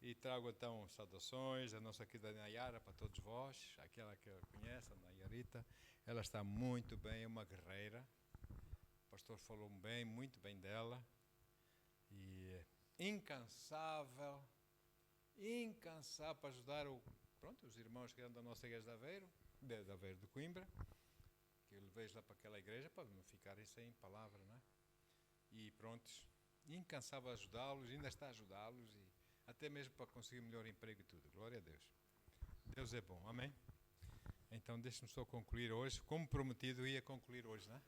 E trago então saudações da nossa querida Nayara para todos vós, aquela que conhece, a Nayarita. Ela está muito bem, é uma guerreira. O pastor falou bem, muito bem dela. E incansável para ajudar os irmãos que eram da nossa igreja de Aveiro, de Coimbra, que eu levei lá para aquela igreja para não ficarem sem palavra, não é? E prontos, incansável a ajudá-los, ainda está a ajudá-los, e até mesmo para conseguir melhor emprego e tudo. Glória a Deus. Deus é bom, amém? Então deixe-me só concluir hoje, como prometido ia concluir hoje, não é?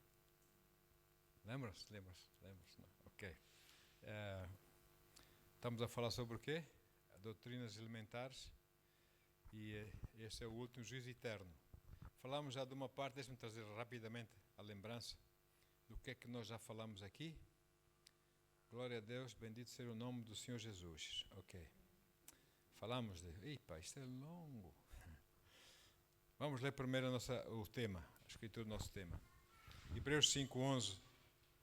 Lembram-se? Não? Ok. Estamos a falar sobre o quê? Doutrinas elementares, e este é o último, juízo eterno. Falámos já de uma parte, deixe-me trazer rapidamente a lembrança do que é que nós já falamos aqui. Glória a Deus, bendito seja o nome do Senhor Jesus. Ok. Falamos de... Epa, isto é longo. Vamos ler primeiro o tema, a escritura do nosso tema. Hebreus 5:11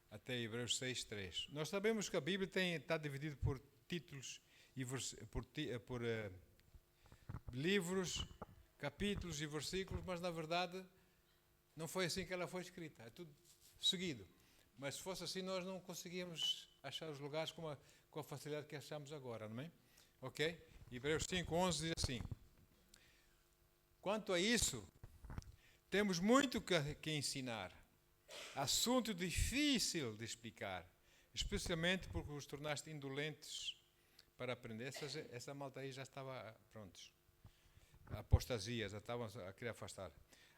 até Hebreus 6:3. Nós sabemos que a Bíblia está dividida por títulos e por livros, capítulos e versículos, mas na verdade não foi assim que ela foi escrita. É tudo seguido. Mas se fosse assim, nós não conseguíamos achar os lugares com a facilidade que achamos agora, não é? Ok? Hebreus 5:11 diz assim: quanto a isso, temos muito que ensinar. Assunto difícil de explicar, especialmente porque os tornaste indolentes para aprender. Essa malta aí já estava prontos. Apostasia, já estavam a querer afastar.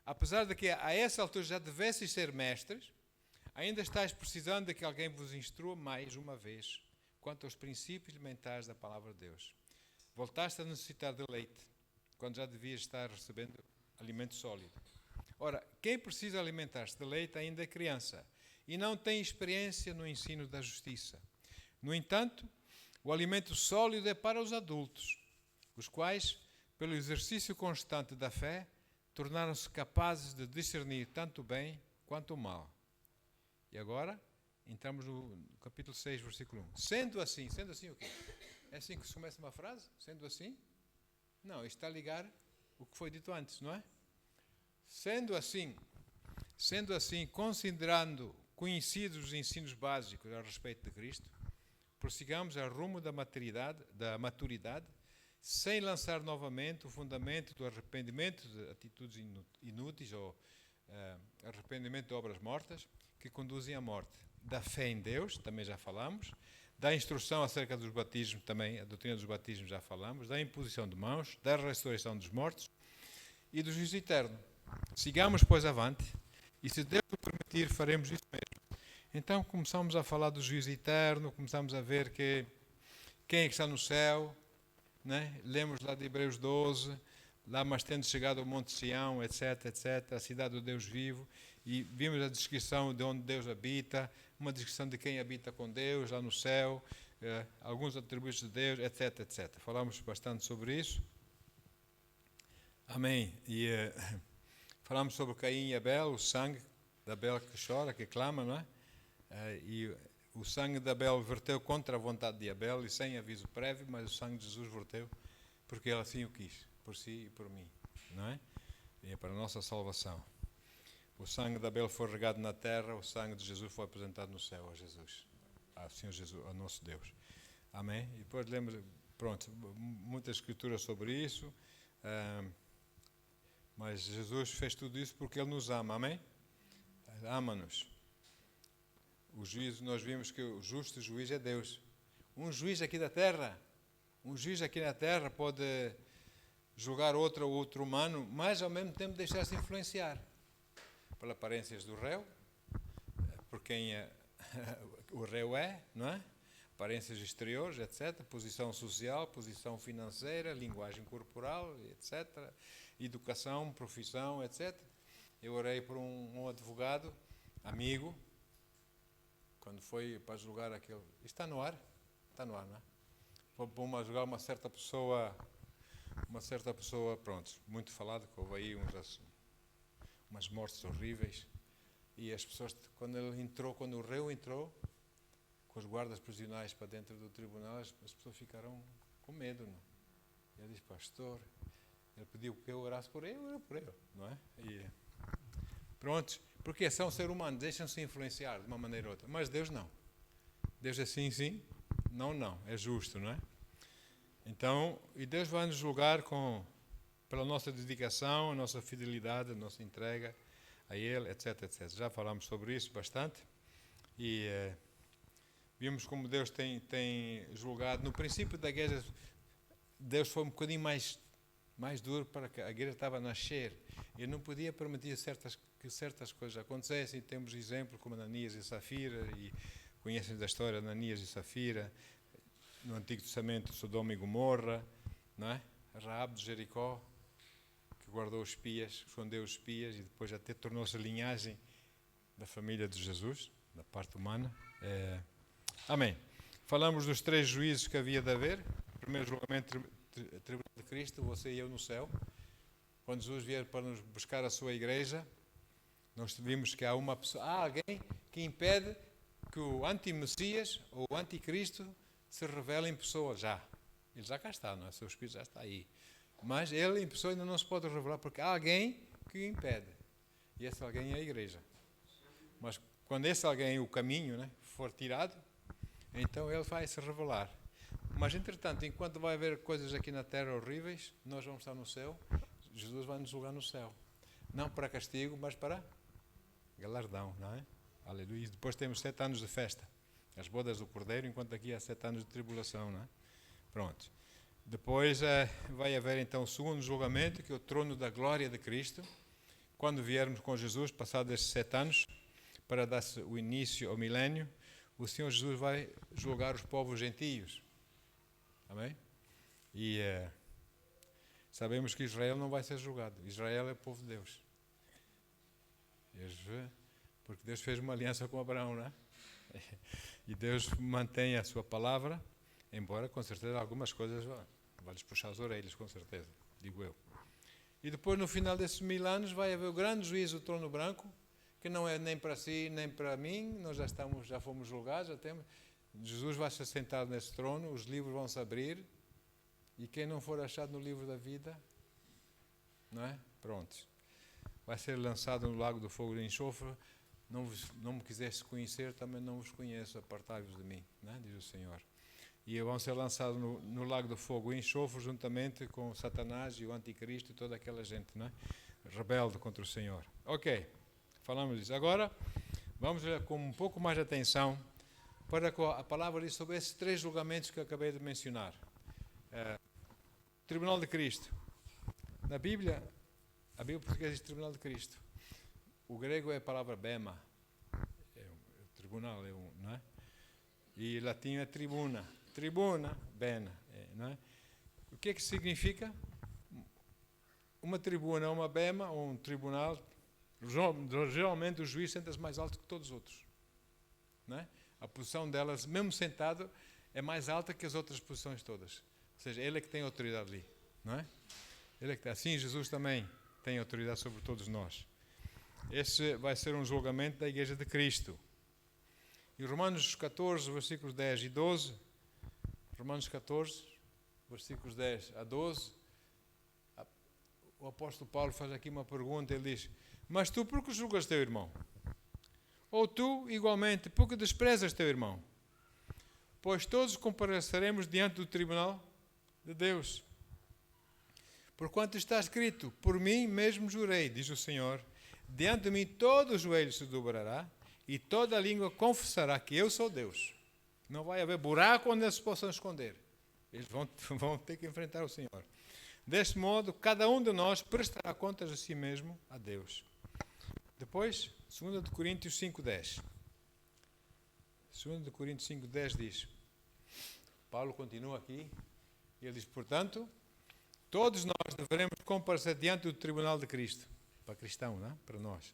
Apesar de que a essa altura já devesses ser mestres, ainda estáis precisando de que alguém vos instrua mais uma vez quanto aos princípios elementares da palavra de Deus. Voltaste a necessitar de leite, quando já devias estar recebendo alimento sólido. Ora, quem precisa alimentar-se de leite ainda é criança e não tem experiência no ensino da justiça. No entanto, o alimento sólido é para os adultos, os quais, pelo exercício constante da fé, tornaram-se capazes de discernir tanto o bem quanto o mal. E agora, entramos no capítulo 6, versículo 1. Sendo assim o quê? É assim que se começa uma frase? Sendo assim? Não, isto está a ligar o que foi dito antes, não é? Sendo assim, considerando conhecidos os ensinos básicos a respeito de Cristo, prossigamos a rumo da maturidade, sem lançar novamente o fundamento do arrependimento de atitudes inúteis ou arrependimento de obras mortas que conduzem à morte. Da fé em Deus, também já falamos. Da instrução acerca dos batismos, também a doutrina dos batismos já falamos. Da imposição de mãos, da ressurreição dos mortos e do juízo eterno. Sigamos, pois, avante, e se Deus o permitir, faremos isso mesmo. Então começamos a falar do juízo eterno, começamos a ver quem é que está no céu, né? Lemos lá de Hebreus 12, lá mas tendo chegado ao Monte Sião, etc, a cidade do Deus vivo, e vimos a descrição de onde Deus habita, uma descrição de quem habita com Deus lá no céu, alguns atributos de Deus, etc. Falamos bastante sobre isso. Amém. E falamos sobre Caim e Abel, o sangue de Abel que chora, que clama, não é? E o sangue de Abel verteu contra a vontade de Abel e sem aviso prévio, mas o sangue de Jesus verteu porque ele assim o quis, por si e por mim, não é? E é para a nossa salvação. O sangue de Abel foi regado na terra, o sangue de Jesus foi apresentado no céu a Jesus, ao Senhor Jesus, ao nosso Deus. Amém? E depois lemos, muitas escrituras sobre isso, mas Jesus fez tudo isso porque Ele nos ama, amém? Ama-nos. O juízo, nós vimos que o justo juiz é Deus. Um juiz aqui na terra pode julgar outro humano, mas ao mesmo tempo deixar-se influenciar pelas aparências do réu, por quem o réu é, não é? Aparências exteriores, etc. Posição social, posição financeira, linguagem corporal, etc. Educação, profissão, etc. Eu orei por um advogado, amigo, quando foi para julgar aquele... Está no ar? Está no ar, não é? Foi para julgar uma certa pessoa, pronto, muito falado, que houve aí umas mortes horríveis, e as pessoas, quando o réu entrou, com os guardas prisionais para dentro do tribunal, as pessoas ficaram com medo. Não? Ele disse, pastor, ele pediu que eu orasse por ele, eu orei por ele, não é? E, pronto, porque são seres humanos, deixam-se influenciar de uma maneira ou outra, mas Deus não. Deus é sim, sim, não, não, é justo, não é? Então, e Deus vai nos julgar pela nossa dedicação, a nossa fidelidade, a nossa entrega a Ele, etc, etc. Já falámos sobre isso bastante e vimos como Deus tem julgado. No princípio da igreja, Deus foi um bocadinho mais duro para que a igreja estava a nascer. Ele não podia permitir que certas coisas acontecessem. Temos exemplos como Ananias e Safira, e conhecem da história de Ananias e Safira, no Antigo Testamento, Sodoma e Gomorra, não é? Raab de Jericó, que guardou os espias, escondeu os espias e depois até tornou-se a linhagem da família de Jesus, da parte humana. Amém. Falamos dos 3 juízos que havia de haver. Primeiro julgamento, Tribunal de Cristo, você e eu no céu. Quando Jesus vier para nos buscar a sua igreja, nós vimos que há uma pessoa, há alguém que impede que o anti-Messias ou o anticristo se revele em pessoa já. Ele já cá está, não é? O seu espírito já está aí. Mas ele em pessoa ainda não se pode revelar porque há alguém que o impede. E esse alguém é a igreja. Mas quando esse alguém, o caminho, né, for tirado, então ele vai se revelar. Mas entretanto, enquanto vai haver coisas aqui na terra horríveis, nós vamos estar no céu, Jesus vai nos julgar no céu. Não para castigo, mas para galardão, não é? Aleluia. E depois temos 7 anos de festa. As bodas do Cordeiro, enquanto aqui há 7 anos de tribulação, não é? Pronto. Depois vai haver então o segundo julgamento, que é o trono da glória de Cristo. Quando viermos com Jesus, passados estes 7 anos, para dar-se o início ao milénio, o Senhor Jesus vai julgar os povos gentios. Amém? E sabemos que Israel não vai ser julgado. Israel é o povo de Deus. Porque Deus fez uma aliança com Abraão, não é? E Deus mantém a sua palavra, embora com certeza algumas coisas vai-lhes puxar as orelhas, com certeza, digo eu. E depois no final desses 1000 anos vai haver o grande juízo do trono branco, que não é nem para si, nem para mim, nós já fomos julgados, já temos. Jesus vai se sentar nesse trono, os livros vão se abrir, e quem não for achado no livro da vida, não é? Pronto. Vai ser lançado no lago do fogo de enxofre. Não me quiseste conhecer, também não vos conheço, apartai-vos de mim, né? Diz o Senhor. E vão ser lançados no lago do fogo e enxofre, juntamente com Satanás e o anticristo e toda aquela gente, né? Rebelde contra o Senhor. Ok, falamos disso. Agora, vamos ler com um pouco mais de atenção para a palavra diz sobre esses 3 julgamentos que eu acabei de mencionar. Tribunal de Cristo. Na Bíblia, a Bíblia portuguesa diz Tribunal de Cristo. O grego é a palavra bema, tribunal, não é? E latim é tribuna. Tribuna, bena, não é? O que é que significa? Uma tribuna, uma bema, ou um tribunal, geralmente o juiz senta-se mais alto que todos os outros. Não é? A posição delas, mesmo sentado, é mais alta que as outras posições todas. Ou seja, ele é que tem autoridade ali, não é? Ele é que tem. Assim, Jesus também tem autoridade sobre todos nós. Esse vai ser um julgamento da Igreja de Cristo. Em Romanos 14, versículos 10 e 12, Romanos 14, versículos 10 a 12, o apóstolo Paulo faz aqui uma pergunta, ele diz: mas tu por que julgas teu irmão? Ou tu, igualmente, por que desprezas teu irmão? Pois todos compareceremos diante do tribunal de Deus. Porquanto está escrito: por mim mesmo jurei, diz o Senhor, diante de mim todo o joelho se dobrará e toda a língua confessará que eu sou Deus. Não vai haver buraco onde eles se possam esconder. Eles vão ter que enfrentar o Senhor. Deste modo, cada um de nós prestará contas a si mesmo a Deus. Depois, 2 Coríntios 5:10. 2 Coríntios 5:10 diz, Paulo continua aqui, e ele diz, portanto, todos nós deveremos comparecer diante do tribunal de Cristo, para cristão, não é? Para nós,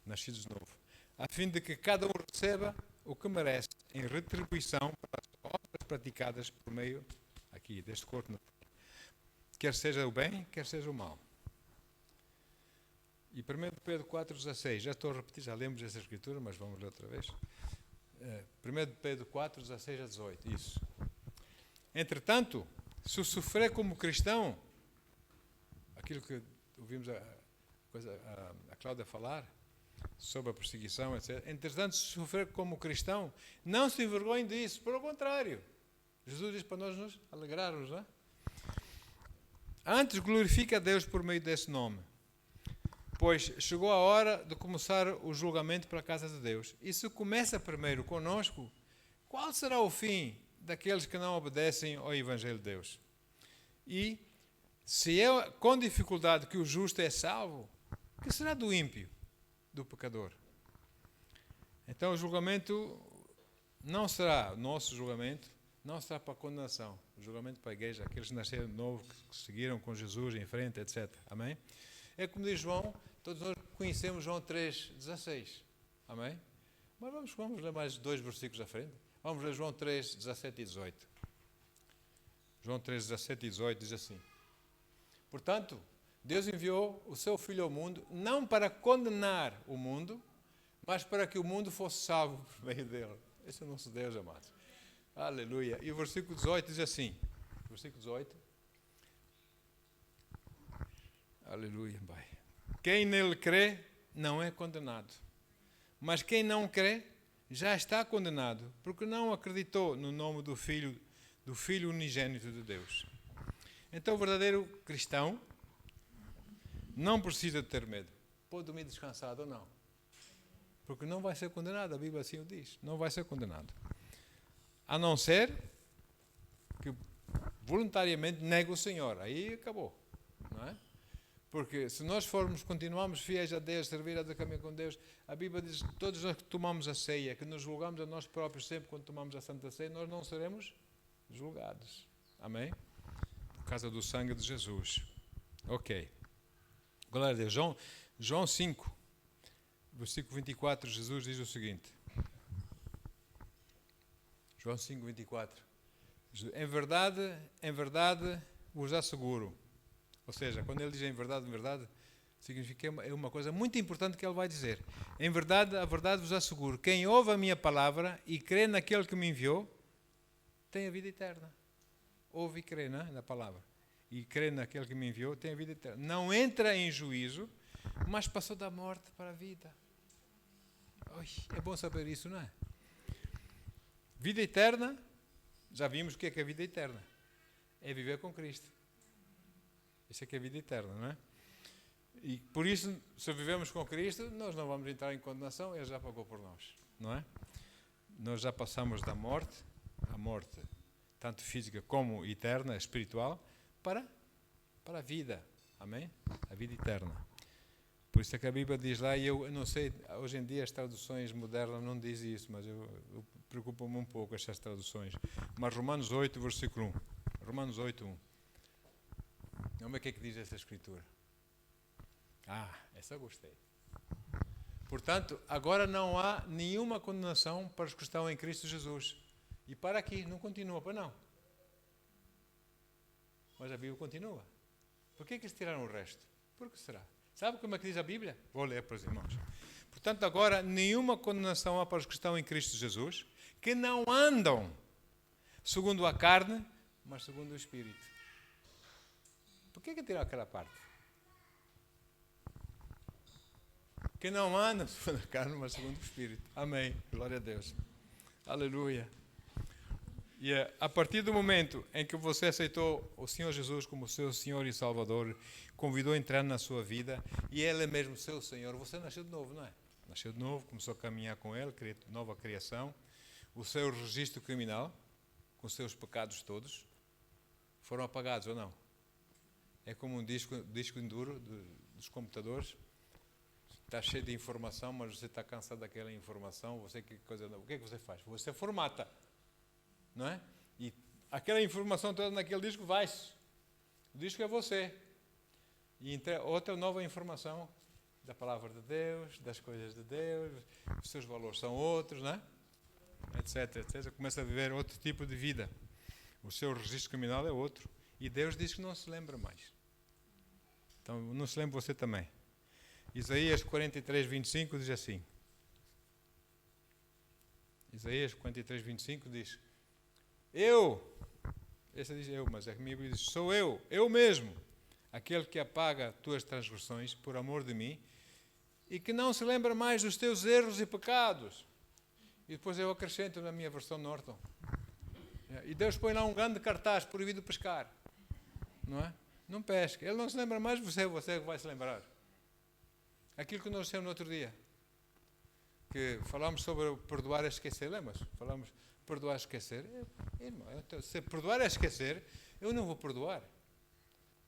nascidos de novo, a fim de que cada um receba o que merece em retribuição para as obras praticadas por meio aqui deste corpo, quer seja o bem, quer seja o mal. E 1 Pedro 4,16, já estou a repetir, já lemos essa escritura, mas vamos ler outra vez. 1 Pedro 4, 16 a 18, isso. Entretanto, Se sofrer como cristão, aquilo que ouvimos a Cláudia falar, sobre a perseguição, etc. Entretanto, se sofrer como cristão, não se envergonhe disso, pelo contrário. Jesus diz para nós nos alegrarmos, não é? Antes glorifica a Deus por meio desse nome, pois chegou a hora de começar o julgamento para a casa de Deus. E se começa primeiro conosco, qual será o fim daqueles que não obedecem ao Evangelho de Deus? E se é com dificuldade que o justo é salvo, o que será do ímpio, do pecador? Então o julgamento não será, nosso julgamento, não será para a condenação. O julgamento para a igreja, aqueles que nasceram de novo, que seguiram com Jesus em frente, etc. Amém? É como diz João, todos nós conhecemos João 3,16. Amém? Mas vamos ler mais 2 versículos à frente. Vamos ler João 3, 17 e 18. João 3, 17 e 18 diz assim: portanto, Deus enviou o seu Filho ao mundo, não para condenar o mundo, mas para que o mundo fosse salvo por meio dele. Esse é o nosso Deus, amados. Aleluia. E o versículo 18 diz assim, versículo 18. Aleluia, Pai. Quem nele crê não é condenado, mas quem não crê já está condenado, porque não acreditou no nome do Filho unigênito de Deus. Então o verdadeiro cristão não precisa de ter medo. Pode dormir descansado ou não. Porque não vai ser condenado, a Bíblia assim o diz. Não vai ser condenado. A não ser que voluntariamente negue o Senhor. Aí acabou. Não é? Porque se nós continuarmos fiéis a Deus, servir a caminhar com Deus, a Bíblia diz que todos nós que tomamos a ceia, que nos julgamos a nós próprios sempre quando tomamos a Santa Ceia, nós não seremos julgados. Amém? Por causa do sangue de Jesus. Ok. Glória a Deus. João 5, versículo 24, Jesus diz o seguinte. João 5, 24. Em verdade vos asseguro. Ou seja, quando ele diz em verdade, significa que é uma coisa muito importante que ele vai dizer. Em verdade, a verdade vos asseguro. Quem ouve a minha palavra e crê naquele que me enviou, tem a vida eterna. Ouve e crê, não é? Na palavra. E crê naquele que me enviou, tem a vida eterna. Não entra em juízo, mas passou da morte para a vida. Oi, é bom saber isso, não é? Vida eterna, já vimos o que é a vida eterna. É viver com Cristo. Isso é que é a vida eterna, não é? E por isso, se vivemos com Cristo, nós não vamos entrar em condenação, Ele já pagou por nós, não é? Nós já passamos da morte, a morte, tanto física como eterna, espiritual, para a vida, amém? A vida eterna. Por isso é que a Bíblia diz lá, e eu não sei, hoje em dia as traduções modernas não dizem isso, mas eu preocupo-me um pouco estas traduções. Mas Romanos 8, versículo 1. Romanos 8, 1. Vamos ver o que é que diz essa escritura. Essa eu gostei. Portanto, agora não há nenhuma condenação para os que estão em Cristo Jesus. E para aqui, não continua, para não. Mas a Bíblia continua. Por que eles tiraram o resto? Por que será? Sabe como é que diz a Bíblia? Vou ler para os irmãos. Portanto, agora, nenhuma condenação há para os que estão em Cristo Jesus, que não andam segundo a carne, mas segundo o Espírito. Por que tiraram aquela parte? Que não andam segundo a carne, mas segundo o Espírito. Amém. Glória a Deus. Aleluia. E a partir do momento em que você aceitou o Senhor Jesus como seu Senhor e Salvador, convidou a entrar na sua vida, e Ele é mesmo seu Senhor, você nasceu de novo, não é? Nasceu de novo, começou a caminhar com Ele, nova criação. O seu registro criminal, com os seus pecados todos, foram apagados ou não? É como um disco duro dos computadores. Está cheio de informação, mas você está cansado daquela informação. O que é que você faz? Você formata. Não é? E aquela informação toda naquele disco vai-se. O disco é você. E entra outra nova informação da palavra de Deus, das coisas de Deus, os seus valores são outros, não é? Etc, etc. Começa a viver outro tipo de vida. O seu registro criminal é outro. E Deus diz que não se lembra mais. Então, não se lembra você também. Isaías 43, 25 diz assim. Isaías 43, 25 diz: Eu, Essa diz eu, mas a minha Bíblia diz, sou eu mesmo, aquele que apaga tuas transgressões por amor de mim e que não se lembra mais dos teus erros e pecados. E depois eu acrescento na minha versão Norton. E Deus põe lá um grande cartaz, proibido pescar. Não é? Não pesca. Ele não se lembra mais, você vai se lembrar. Aquilo que nós dissemos no outro dia. Que falámos sobre perdoar e esquecer. Lembras? Falámos perdoar e esquecer. Irmão, então, se perdoar e esquecer, eu não vou perdoar.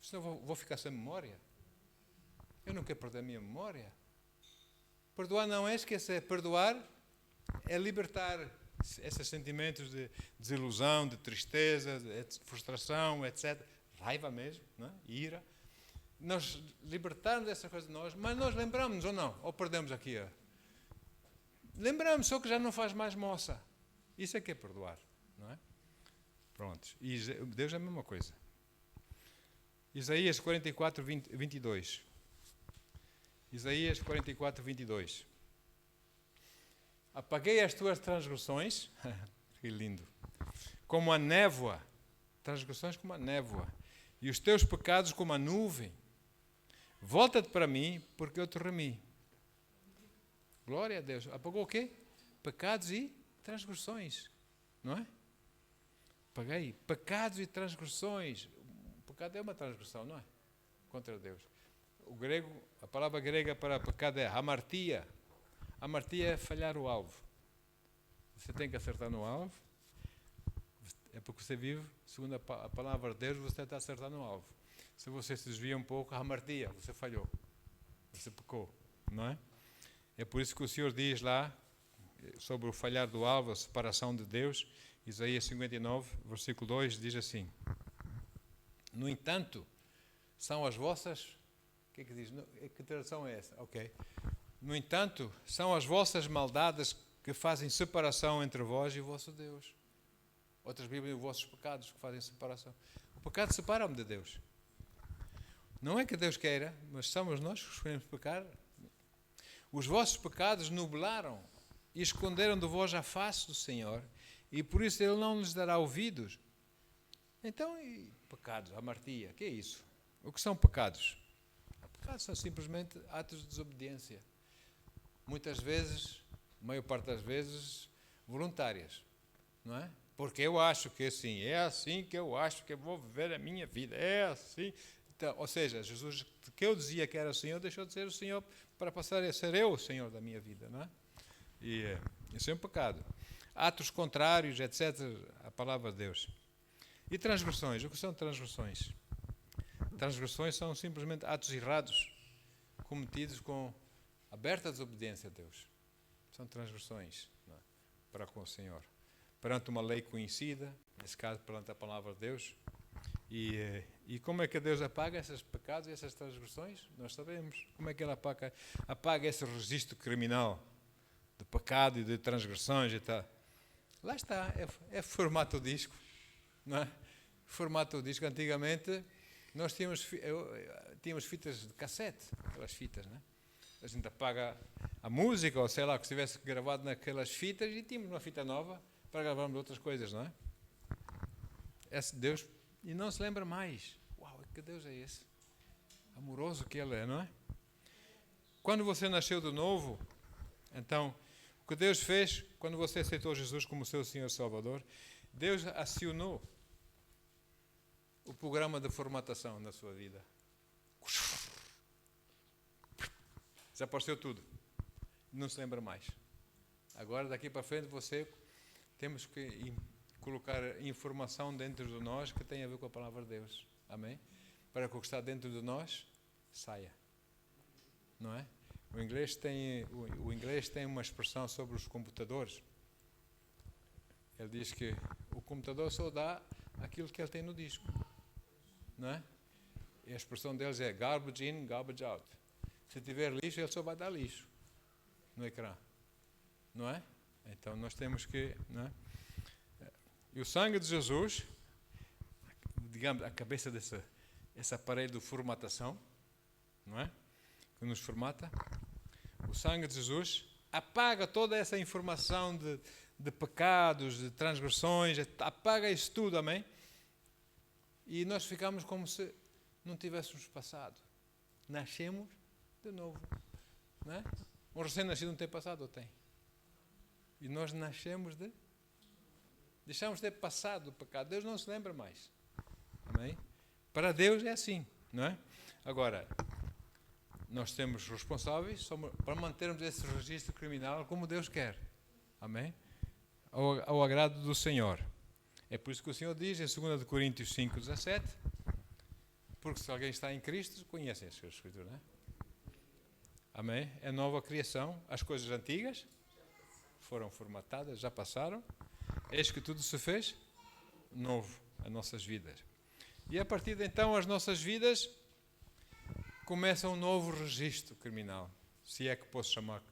Senão vou ficar sem memória. Eu não quero perder a minha memória. Perdoar não é esquecer. Perdoar é libertar esses sentimentos de desilusão, de tristeza, de frustração, etc. Raiva mesmo, não é? Ira. Nós libertarmos dessas coisas de nós, mas nós lembramos ou não? Ou perdemos aqui? Lembramos, só que já não faz mais moça. Isso é que é perdoar, não é? Pronto. E Deus é a mesma coisa. Isaías 44, 22. Isaías 44, 22. Apaguei as tuas transgressões, que lindo, como a névoa, transgressões como a névoa, e os teus pecados como a nuvem. Volta-te para mim, porque eu te remi. Glória a Deus. Apagou o quê? Pecados e transgressões, não é? Apaguei pecados e transgressões. O pecado é uma transgressão, não é? Contra Deus. O grego, a palavra grega para pecado é hamartia. Hamartia é falhar o alvo. Você tem que acertar no alvo. É porque você vive, segundo a palavra de Deus, você está acertando no alvo. Se você se desvia um pouco, hamartia, você falhou. Você pecou, não é? É por isso que o Senhor diz lá, sobre o falhar do alvo, a separação de Deus, Isaías 59, versículo 2, diz assim: no entanto, são as vossas... O que é que diz? Que tradução é essa? Ok. No entanto, são as vossas maldades que fazem separação entre vós e o vosso Deus. Outras Bíblias, os vossos pecados que fazem separação. O pecado separa-me de Deus. Não é que Deus queira, mas somos nós que escolhemos pecar. Os vossos pecados nublaram e esconderam de vós a face do Senhor, e por isso Ele não lhes dará ouvidos. Então, e pecados, hamartia, o que é isso? O que são pecados? Pecados são simplesmente atos de desobediência. Muitas vezes, a maior parte das vezes, voluntárias, não é? Porque eu acho que assim, é assim que eu acho que eu vou viver a minha vida, é assim. Então, ou seja, Jesus, que eu dizia que era o Senhor, deixou de ser o Senhor para passar a ser eu o Senhor da minha vida, não é? E isso é um pecado. Atos contrários, etc., a palavra de Deus. E transgressões, o que são transgressões? Transgressões são simplesmente atos errados, cometidos com aberta desobediência a Deus. São transgressões, não é? Para com o Senhor. Perante uma lei conhecida, nesse caso perante a palavra de Deus. E como é que Deus apaga esses pecados e essas transgressões? Nós sabemos. Como é que Ele apaga esse registro criminal de pecado e de transgressões e tal? Lá está, é formato disco, não é? Formato disco. Antigamente nós tínhamos fitas de cassete, aquelas fitas, não é? A gente apaga a música, ou sei lá, que estivesse gravado naquelas fitas, e tínhamos uma fita nova para gravarmos outras coisas, não é? Esse Deus, e não se lembra mais. Uau, que Deus é esse? Amoroso que Ele é, não é? Quando você nasceu de novo, então, o que Deus fez, quando você aceitou Jesus como seu Senhor e Salvador, Deus acionou o programa de formatação na sua vida. Desapareceu tudo. Não se lembra mais. Agora, daqui para frente, temos que colocar informação dentro de nós que tem a ver com a palavra de Deus. Amém? Para que o que está dentro de nós saia. Não é? O inglês tem uma expressão sobre os computadores. Ele diz que o computador só dá aquilo que ele tem no disco. Não é? E a expressão deles é garbage in, garbage out. Se tiver lixo, ele só vai dar lixo no ecrã. Não é? Então nós temos que... Não é? E o sangue de Jesus, digamos, a cabeça esse aparelho de formatação, não é? Que nos formata. O sangue de Jesus apaga toda essa informação de pecados, de transgressões, apaga isso tudo, amém? E nós ficamos como se não tivéssemos passado. Nascemos de novo. Não é? Um recém-nascido não tem passado ou tem? E nós nascemos de... Deixamos de ter passado o pecado. Deus não se lembra mais. Amém? Para Deus é assim, não é? Agora, nós temos responsáveis para mantermos esse registro criminal como Deus quer. Amém? Ao agrado do Senhor. É por isso que o Senhor diz em 2 Coríntios 5:17, porque se alguém está em Cristo, conhecem as Escrituras, não é? Amém? É nova criação. As coisas antigas foram formatadas, já passaram. Eis que tudo se fez novo, as nossas vidas. E a partir de então, as nossas vidas começam um novo registro criminal. Se é que posso chamar,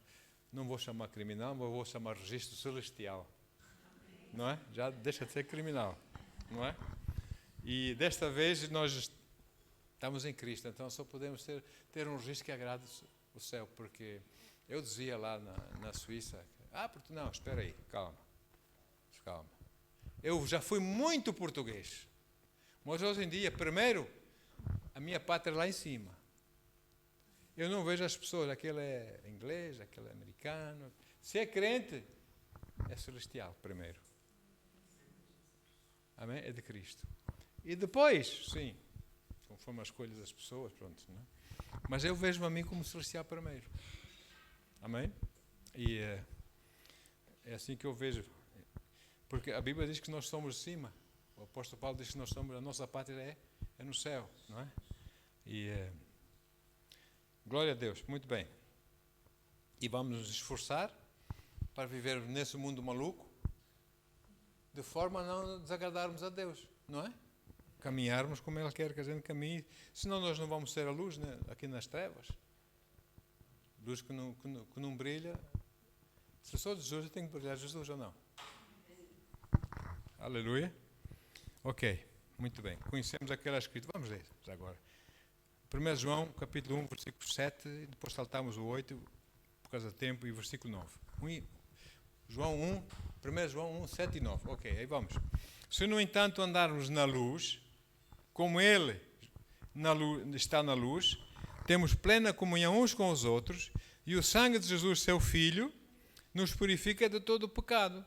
não vou chamar criminal, mas vou chamar registro celestial. Não é? Já deixa de ser criminal, não é? E desta vez nós estamos em Cristo, então só podemos ter um registro que agrade o céu, porque eu dizia lá na Suíça, porque não, espera aí, calma. Eu já fui muito português, mas hoje em dia, primeiro, a minha pátria é lá em cima. Eu não vejo as pessoas, aquele é inglês, aquele é americano. Se é crente, é celestial primeiro. Amém? É de Cristo. E depois, sim, conforme as escolhas das pessoas, pronto. Não é? Mas eu vejo-me a mim como celestial primeiro. Amém? E é assim que eu vejo. Porque a Bíblia diz que nós somos de cima. O apóstolo Paulo diz que nós somos, a nossa pátria é no céu, não é? E glória a Deus, muito bem. E vamos nos esforçar para viver nesse mundo maluco, de forma a não desagradarmos a Deus, não é? Caminharmos como Ele quer que a gente caminhe, senão nós não vamos ser a luz, né, aqui nas trevas. Luz que não brilha. Se eu sou de Jesus, eu tenho que brilhar Jesus ou não? Aleluia. Ok, muito bem. Conhecemos aquela escrita. Vamos ler já agora. 1 João, capítulo 1, versículo 7, e depois saltamos o 8, por causa do tempo, e versículo 9. 1 João 1, 7 e 9. Ok, aí vamos. Se, no entanto, andarmos na luz, como Ele está na luz, temos plena comunhão uns com os outros, e o sangue de Jesus, seu Filho, nos purifica de todo o pecado.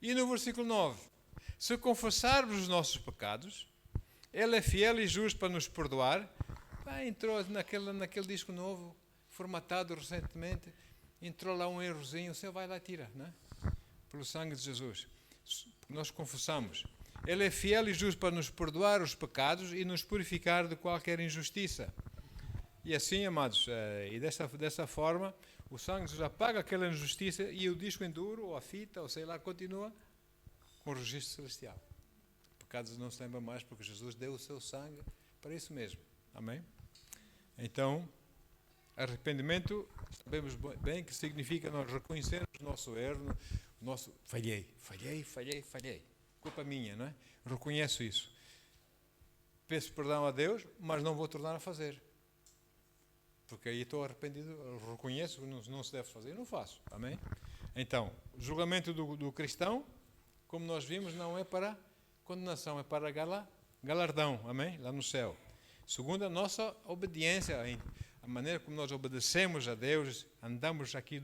E no versículo 9, se confessarmos os nossos pecados, Ele é fiel e justo para nos perdoar. Entrou naquele disco novo, formatado recentemente, entrou lá um errozinho, o Senhor vai lá e tira, não é? Pelo sangue de Jesus. Nós confessamos. Ele é fiel e justo para nos perdoar os pecados e nos purificar de qualquer injustiça. E assim, amados, e dessa forma, o sangue de Jesus apaga aquela injustiça e o disco enduro, ou a fita, ou sei lá, continua com o registro celestial. Pecados não se lembram mais, porque Jesus deu o seu sangue para isso mesmo. Amém? Então, arrependimento, sabemos bem que significa nós reconhecermos o nosso erro, falhei. Culpa minha, não é? Reconheço isso. Peço perdão a Deus, mas não vou tornar a fazer. Porque aí estou arrependido, reconheço que não se deve fazer, não faço. Amém? Então, o julgamento do cristão, como nós vimos, não é para condenação, é para galardão. Amém? Lá no céu. Segundo, a nossa obediência, a maneira como nós obedecemos a Deus, andamos aqui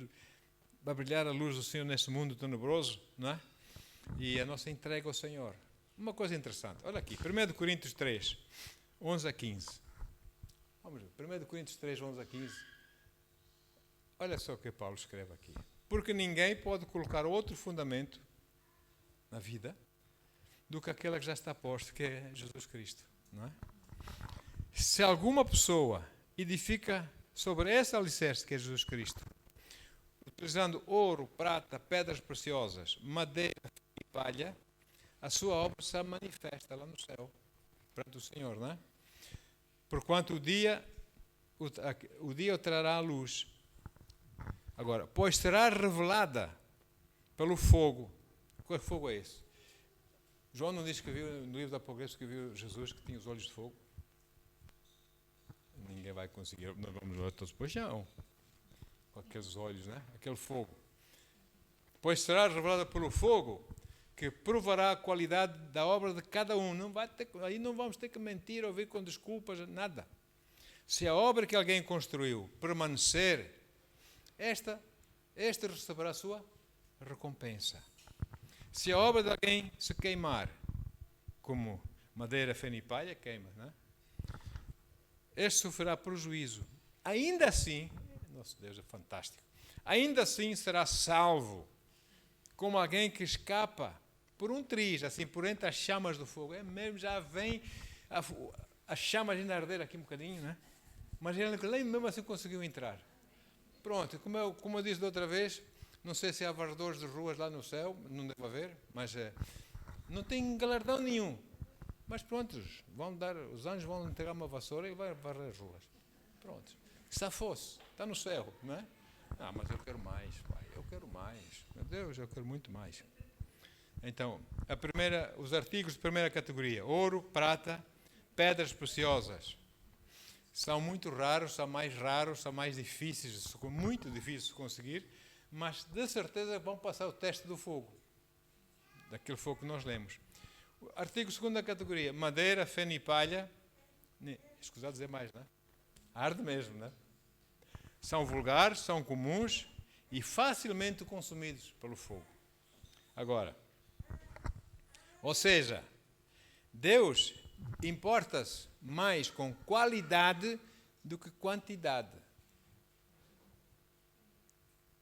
para brilhar a luz do Senhor nesse mundo tenebroso, não é? E a nossa entrega ao Senhor. Uma coisa interessante, olha aqui, 1 Coríntios 3, 11 a 15. Vamos ver, 1 Coríntios 3, 11 a 15. Olha só o que Paulo escreve aqui. Porque ninguém pode colocar outro fundamento na vida do que aquele que já está posto, que é Jesus Cristo, não é? Se alguma pessoa edifica sobre esse alicerce que é Jesus Cristo, utilizando ouro, prata, pedras preciosas, madeira e palha, a sua obra se manifesta lá no céu, perante o Senhor, não é? Porquanto o dia o trará à luz. Agora, pois será revelada pelo fogo. Qual fogo é esse? João não diz que viu, no livro do Apocalipse, que viu Jesus que tinha os olhos de fogo? Ninguém vai conseguir, nós vamos ver todos, pois não, com aqueles olhos, né? Aquele fogo. Pois será revelada pelo fogo, que provará a qualidade da obra de cada um. Aí não vamos ter que mentir ou vir com desculpas, nada. Se a obra que alguém construiu permanecer, este receberá a sua recompensa. Se a obra de alguém se queimar, como madeira, feno e palha, queima, não é? Este sofrerá prejuízo. Ainda assim, nosso Deus é fantástico, ainda assim será salvo, como alguém que escapa por um triz, assim, por entre as chamas do fogo. É mesmo, já vem as chamas ainda arder aqui um bocadinho, né? Mas ele mesmo assim conseguiu entrar. Pronto, como eu disse da outra vez, não sei se há varredores de ruas lá no céu, não deve haver, mas não tem galardão nenhum. Mas pronto, os anjos vão entregar uma vassoura e vai varrer as ruas. Pronto. Se fosse, está no céu, não é? Ah, mas eu quero mais, pai, eu quero mais. Meu Deus, eu quero muito mais. Então, os artigos de primeira categoria: ouro, prata, pedras preciosas. São muito raros, são mais difíceis, muito difíceis de conseguir, mas de certeza vão passar o teste do fogo, daquele fogo que nós lemos. Artigo de segunda categoria: madeira, feno e palha. Escusado dizer mais, não é? Arde mesmo, não é? São vulgares, são comuns e facilmente consumidos pelo fogo. Agora, ou seja, Deus importa-se mais com qualidade do que quantidade.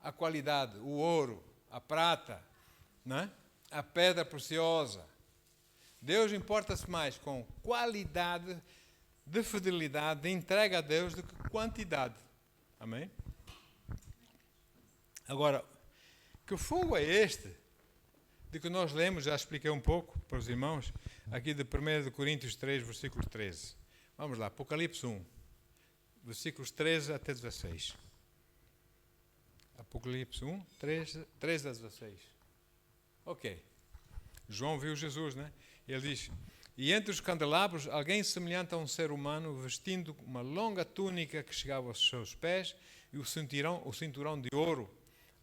A qualidade, o ouro, a prata, não é? A pedra preciosa. Deus importa-se mais com qualidade de fidelidade, de entrega a Deus, do que quantidade. Amém? Agora, que fogo é este de que nós lemos, já expliquei um pouco para os irmãos, aqui de 1 Coríntios 3, versículo 13. Vamos lá, Apocalipse 1, versículos 13 até 16. Apocalipse 1, 13 a 16. Ok. João viu Jesus, né? Ele diz: e entre os candelabros, alguém semelhante a um ser humano, vestindo uma longa túnica que chegava aos seus pés e o cinturão de ouro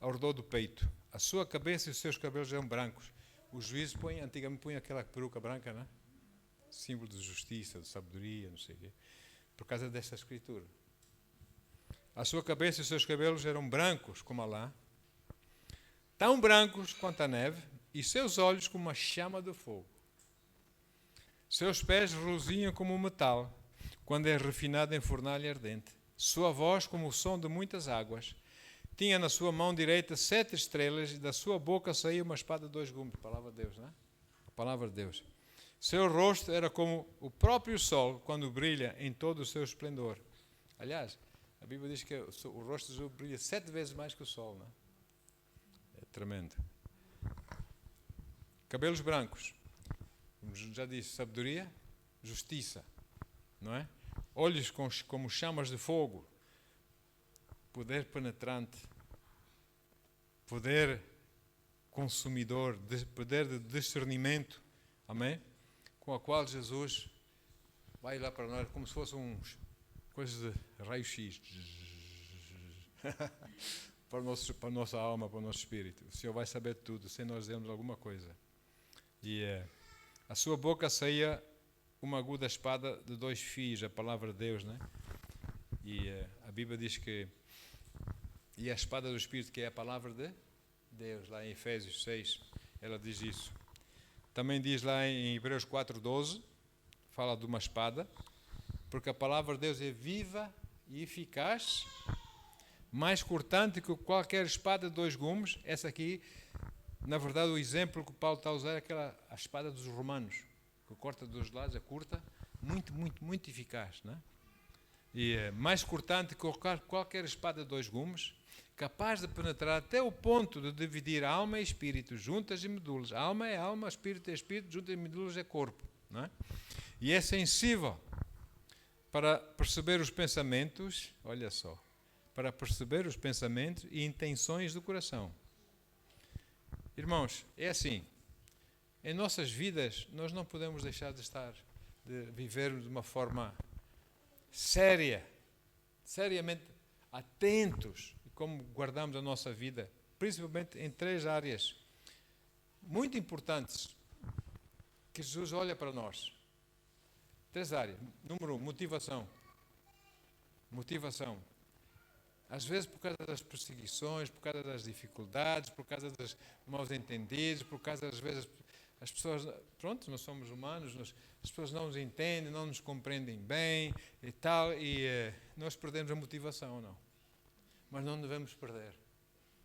ao redor do peito. A sua cabeça e os seus cabelos eram brancos. Os juízes antigamente punham aquela peruca branca, né? Símbolo de justiça, de sabedoria, não sei o quê, por causa desta escritura. A sua cabeça e os seus cabelos eram brancos como a lã, tão brancos quanto a neve, e seus olhos como uma chama de fogo. Seus pés reluziam como o metal, quando é refinado em fornalha ardente. Sua voz como o som de muitas águas. Tinha na sua mão direita 7 estrelas, e da sua boca saía uma espada de 2 gumes. Palavra de Deus, não é? A palavra de Deus. Seu rosto era como o próprio sol, quando brilha em todo o seu esplendor. Aliás, a Bíblia diz que o rosto de Jesus brilha 7 vezes mais que o sol, não é? É tremendo. Cabelos brancos. Como já disse, sabedoria, justiça, não é? Olhos como chamas de fogo. Poder penetrante, poder consumidor, poder de discernimento, amém? Com a qual Jesus vai lá para nós como se fossem coisas de raio-x para a nossa alma, para o nosso espírito. O Senhor vai saber tudo, sem nós dizermos alguma coisa. E a sua boca saía uma aguda espada de 2 fios, a palavra de Deus, né? E a Bíblia diz que e a espada do Espírito, que é a palavra de Deus, lá em Efésios 6, ela diz isso. Também diz lá em Hebreus 4:12, fala de uma espada, porque a palavra de Deus é viva e eficaz, mais cortante que qualquer espada de 2 gumes. Essa aqui, na verdade, o exemplo que Paulo está a usar é a espada dos romanos, que corta dos lados, é curta, muito eficaz, não é? E é mais cortante que qualquer espada de 2 gumes, capaz de penetrar até o ponto de dividir alma e espírito, juntas e medulas. A alma é alma, espírito é espírito, juntas e medulas é corpo, não é? E é sensível para perceber os pensamentos, olha só, para perceber os pensamentos e intenções do coração. Irmãos, é assim, em nossas vidas nós não podemos deixar de viver de uma forma seriamente atentos como guardamos a nossa vida, principalmente em 3 áreas. muito importantes que Jesus olha para nós. 3 áreas. Número 1, motivação. Motivação. Às vezes por causa das perseguições, por causa das dificuldades, por causa dos maus entendidos, por causa, às vezes, as pessoas, pronto, nós somos humanos, as pessoas não nos entendem, não nos compreendem bem e tal, e nós perdemos a motivação, não. Mas não devemos perder,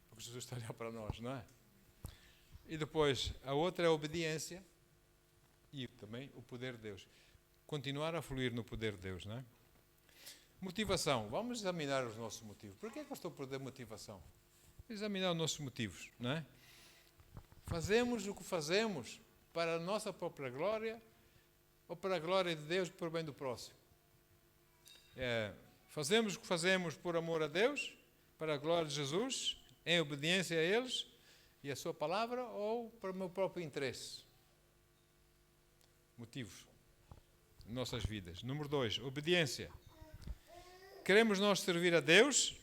porque Jesus está a olhar para nós, não é? E depois, a outra é a obediência e também o poder de Deus. Continuar a fluir no poder de Deus, não é? Motivação. Vamos examinar os nossos motivos. Por que é que eu estou a perder motivação? Examinar os nossos motivos, não é? Fazemos o que fazemos para a nossa própria glória ou para a glória de Deus por bem do próximo? Fazemos o que fazemos por amor a Deus, para a glória de Jesus, em obediência a eles e a sua palavra, ou para o meu próprio interesse? Motivos em nossas vidas. Número 2, obediência. Queremos nós servir a Deus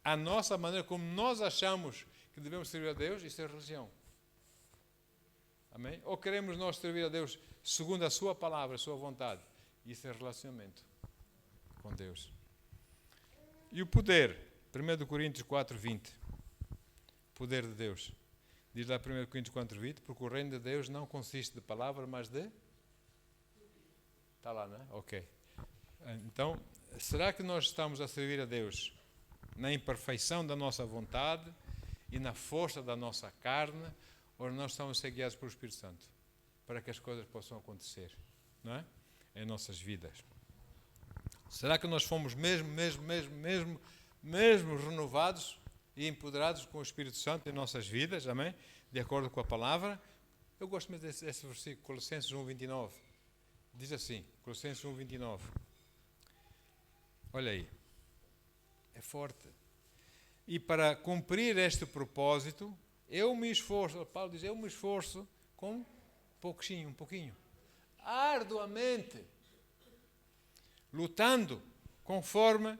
à nossa maneira, como nós achamos que devemos servir a Deus? Isso é religião. Amém? Ou queremos nós servir a Deus segundo a sua palavra, a sua vontade? Isso é relacionamento com Deus. E o poder? 1 Coríntios 4:20. Poder de Deus. Diz lá 1 Coríntios 4:20, porque o reino de Deus não consiste de palavra, mas de... Está lá, não é? Ok. Então, será que nós estamos a servir a Deus na imperfeição da nossa vontade e na força da nossa carne, ou nós estamos a ser guiados pelo Espírito Santo para que as coisas possam acontecer, não é? Em nossas vidas? Será que nós fomos mesmo renovados e empoderados com o Espírito Santo em nossas vidas, amém? De acordo com a palavra? Eu gosto muito desse versículo, Colossenses 1:29. Diz assim, Colossenses 1:29. Olha aí, é forte. E para cumprir este propósito, eu me esforço, Paulo diz, eu me esforço com um pouquinho, arduamente, lutando conforme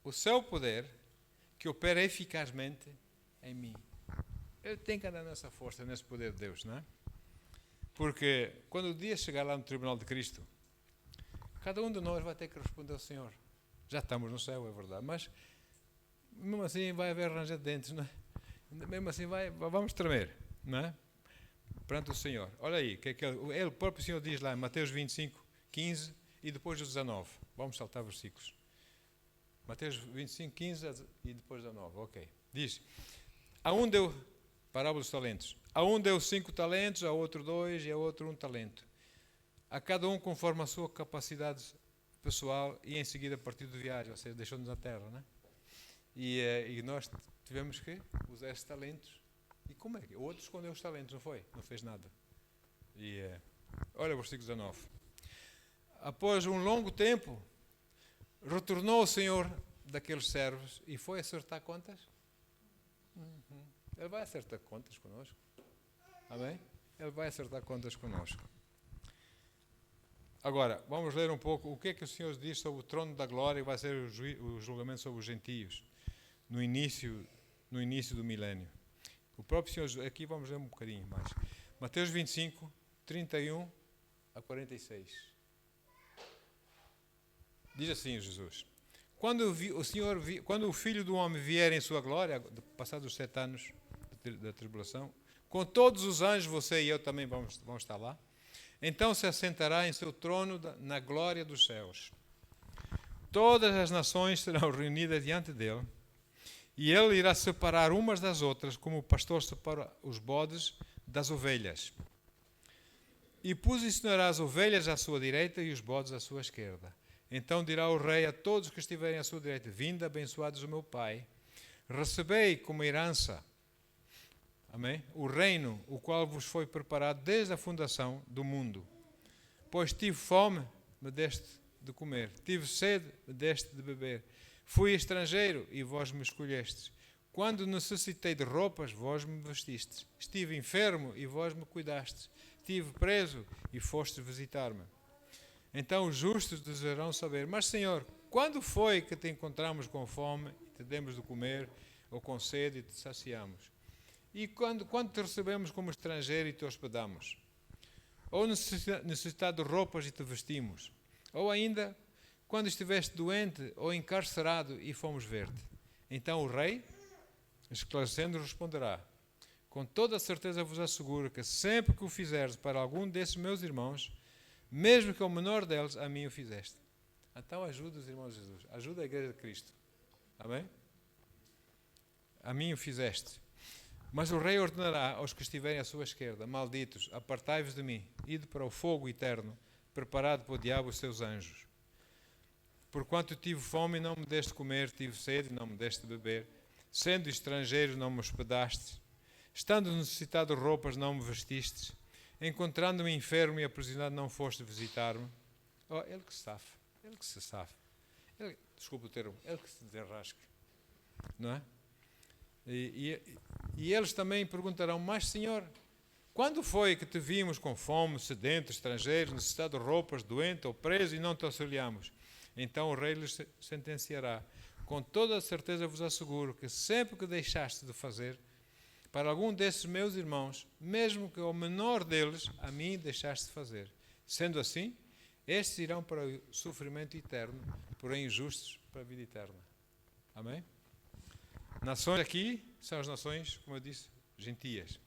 o seu poder, que opera eficazmente em mim. Eu tenho que andar nessa força, nesse poder de Deus, não é? Porque quando o dia chegar lá no Tribunal de Cristo, cada um de nós vai ter que responder ao Senhor. Já estamos no céu, é verdade, mas mesmo assim vai haver ranger de dentes, não é? Mesmo assim vamos tremer, não é? Perante o Senhor. Olha aí, que ele, o próprio Senhor diz lá em Mateus 25:15 e depois o 19. Vamos saltar versículos. Mateus 25:15 e depois 19, ok. Diz, parábola dos talentos, a um deu 5 talentos, a outro 2 e a outro 1 talento. A cada um conforme a sua capacidade pessoal e em seguida partiu de viagem, ou seja, deixou-nos na terra, né? E nós tivemos que usar esses talentos. E como é que? O outro escondeu os talentos, não foi? Não fez nada. Olha o versículo 19. Após um longo tempo, retornou o Senhor daqueles servos e foi acertar contas. Ele vai acertar contas connosco. Amém? Ele vai acertar contas connosco. Agora, vamos ler um pouco o que é que o Senhor diz sobre o trono da glória e vai ser o julgamento sobre os gentios no início do milénio. O próprio Senhor, aqui vamos ler um bocadinho mais. Mateus 25:31 a 46. Diz assim Jesus: quando o Filho do Homem vier em sua glória, passados os 7 anos da tribulação, com todos os anjos, você e eu também vamos estar lá. Então se assentará em seu trono na glória dos céus. Todas as nações serão reunidas diante dele, e ele irá separar umas das outras, como o pastor separa os bodes das ovelhas. E posicionará as ovelhas à sua direita e os bodes à sua esquerda. Então dirá o rei a todos que estiverem à sua direita: vinde, abençoados do meu Pai, recebei como herança, amém, o reino, o qual vos foi preparado desde a fundação do mundo. Pois tive fome, me deste de comer. Tive sede, me deste de beber. Fui estrangeiro, e vós me escolhestes. Quando necessitei de roupas, vós me vestistes. Estive enfermo, e vós me cuidastes. Estive preso, e fostes visitar-me. Então os justos desejarão saber: mas, Senhor, quando foi que te encontramos com fome, e te demos de comer, ou com sede, e te saciamos? E quando te recebemos como estrangeiro e te hospedamos? Ou necessitado de roupas e te vestimos? Ou ainda, quando estiveste doente ou encarcerado e fomos ver-te? Então o rei, esclarecendo, responderá: com toda a certeza vos asseguro que sempre que o fizeres para algum desses meus irmãos, mesmo que ao menor deles, a mim o fizeste. Então ajuda os irmãos de Jesus, ajuda a igreja de Cristo. Amém? A mim o fizeste. Mas o rei ordenará aos que estiverem à sua esquerda: malditos, apartai-vos de mim, ide para o fogo eterno, preparado para o diabo e os seus anjos. Porquanto tive fome e não me deste comer, tive sede e não me deste beber, sendo estrangeiro não me hospedastes, estando necessitado de roupas não me vestistes, encontrando-me enfermo e aprisionado não foste visitar-me. Oh, ele que se safe, ele que se safe. Desculpa o termo, ele que se desenrasque. Não é? E eles também perguntarão: mas Senhor, quando foi que te vimos com fome, sedento, estrangeiro, necessitado de roupas, doente ou preso e não te auxiliamos? Então o rei lhes sentenciará: com toda a certeza vos asseguro que sempre que deixaste de fazer para algum desses meus irmãos, mesmo que ao menor deles, a mim deixaste de fazer. Sendo assim, estes irão para o sofrimento eterno, porém justos para a vida eterna. Amém? Nações aqui são as nações, como eu disse, gentias.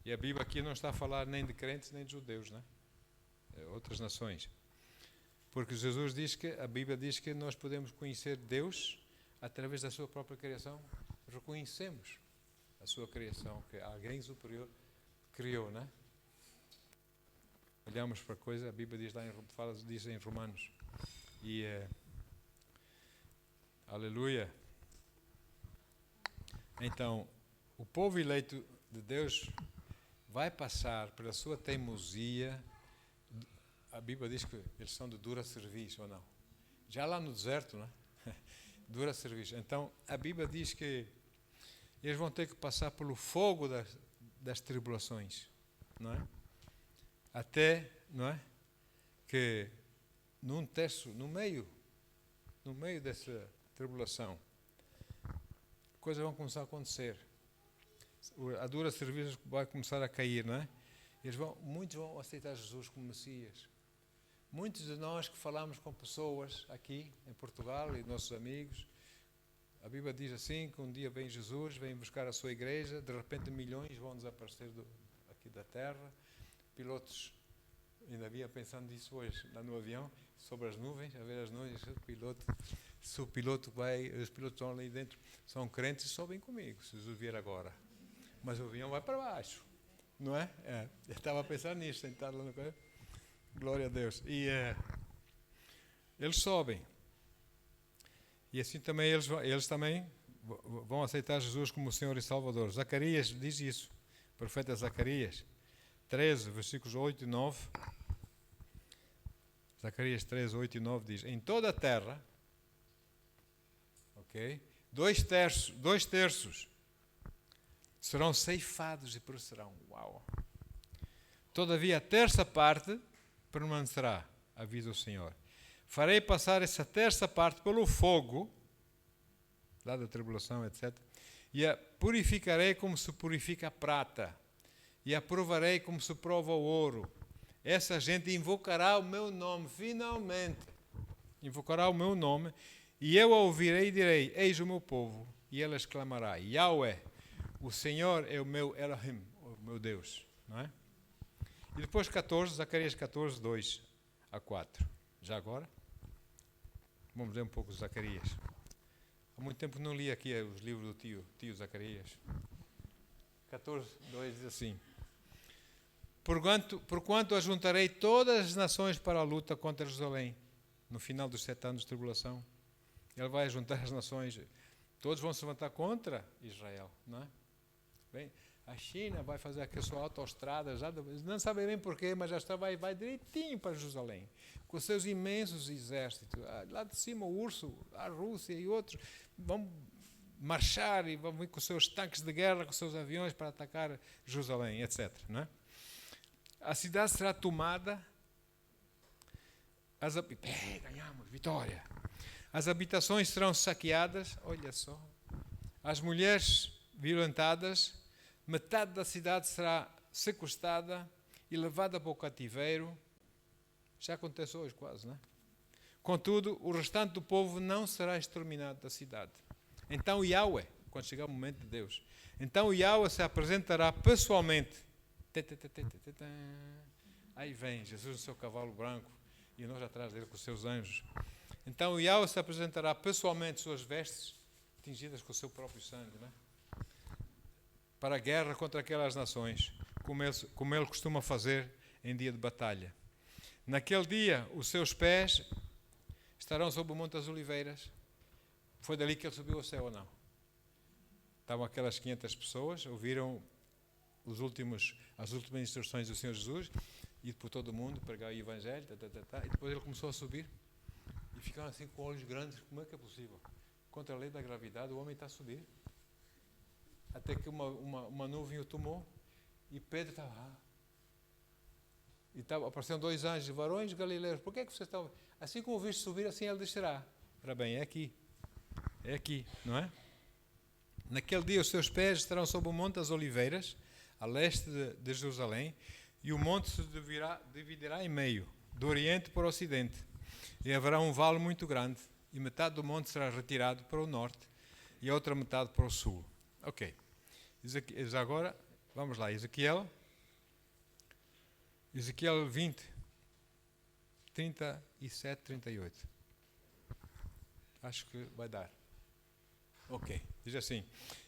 E a Bíblia aqui não está a falar nem de crentes nem de judeus, né? Outras nações. Porque Jesus diz que, a Bíblia diz que nós podemos conhecer Deus através da sua própria criação. Reconhecemos a sua criação, que alguém superior criou, né? Olhamos para a coisa, a Bíblia diz em Romanos. E aleluia. Então, o povo eleito de Deus vai passar pela sua teimosia. A Bíblia diz que eles são de dura serviço, ou não? Já lá no deserto, não é? Dura serviço. Então, a Bíblia diz que eles vão ter que passar pelo fogo das tribulações, não é? Até, não é? Que no meio dessa tribulação, coisas vão começar a acontecer. A dura serviço vai começar a cair, não é? Muitos vão aceitar Jesus como Messias. Muitos de nós que falamos com pessoas aqui em Portugal e nossos amigos, a Bíblia diz assim, que um dia vem Jesus, vem buscar a sua igreja, de repente milhões vão desaparecer aqui da terra. Pilotos, ainda havia pensando nisso hoje, lá no avião, sobre as nuvens, a ver as nuvens, se o piloto vai, os pilotos estão ali dentro, são crentes e sobem comigo, se Jesus vier agora. Mas o avião vai para baixo, não é? Eu estava a pensar nisso, sentado lá no carro. Glória a Deus. E eles sobem. E assim também eles também vão aceitar Jesus como Senhor e Salvador. Zacarias diz isso. O profeta Zacarias 13, versículos 8 e 9. Zacarias 13, 8 e 9 diz: em toda a terra, ok? 2/3 serão ceifados e perecerão. Uau! Todavia a terça parte permanecerá, avisa o Senhor. Farei passar essa terça parte pelo fogo, lá da tribulação, etc. E a purificarei como se purifica a prata, e a provarei como se prova o ouro. Essa gente invocará o meu nome, finalmente. Invocará o meu nome, e eu a ouvirei e direi: eis o meu povo. E ela exclamará: Yahweh, o Senhor é o meu Elohim, o meu Deus. Não é? E depois 14, Zacarias 14, 2 a 4. Já agora? Vamos ler um pouco de Zacarias. Há muito tempo não li aqui os livros do tio Zacarias. 14, 2 diz assim: Porquanto ajuntarei todas as nações para a luta contra Jerusalém, no final dos 7 anos de tribulação. Ele vai juntar as nações, todos vão se levantar contra Israel, não é? Bem, a China vai fazer aquela sua autoestrada, já não sabe bem porquê, mas já vai direitinho para Jerusalém, com seus imensos exércitos. Lá de cima o urso, a Rússia e outros vão marchar e vão vir com seus tanques de guerra, com seus aviões para atacar Jerusalém, etc. Não é? A cidade será tomada, ganhamos, vitória. As habitações serão saqueadas, olha só. As mulheres violentadas, metade da cidade será sequestrada e levada para o cativeiro. Já acontece hoje quase, não é? Contudo, o restante do povo não será exterminado da cidade. Então Yahweh, quando chegar o momento de Deus, então Yahweh se apresentará pessoalmente. Aí vem Jesus no seu cavalo branco e nós atrás dele com os seus anjos. Então Yahweh se apresentará pessoalmente, suas vestes tingidas com o seu próprio sangue, né? Para a guerra contra aquelas nações, como ele costuma fazer em dia de batalha. Naquele dia, os seus pés estarão sobre o Monte das Oliveiras. Foi dali que ele subiu ao céu ou não? Estavam aquelas 500 pessoas, ouviram as últimas instruções do Senhor Jesus, ir por todo o mundo, pregar o Evangelho, e depois ele começou a subir. E ficaram assim com olhos grandes. Como é que é possível? Contra a lei da gravidade, o homem está a subir. Até que uma nuvem o tomou e Pedro estava lá. E apareceram 2 anjos, varões galileus. Por que é que vocês estão... Assim como o viste subir, assim ele descerá. Ora bem, é aqui. É aqui, não é? Naquele dia os seus pés estarão sobre o Monte das Oliveiras, a leste de Jerusalém, e o monte se dividirá em meio, do oriente para o ocidente. E haverá um vale muito grande, e metade do monte será retirado para o norte, e a outra metade para o sul. Ok. Agora, vamos lá, Ezequiel 20, 37, 38. Acho que vai dar. Ok, diz assim: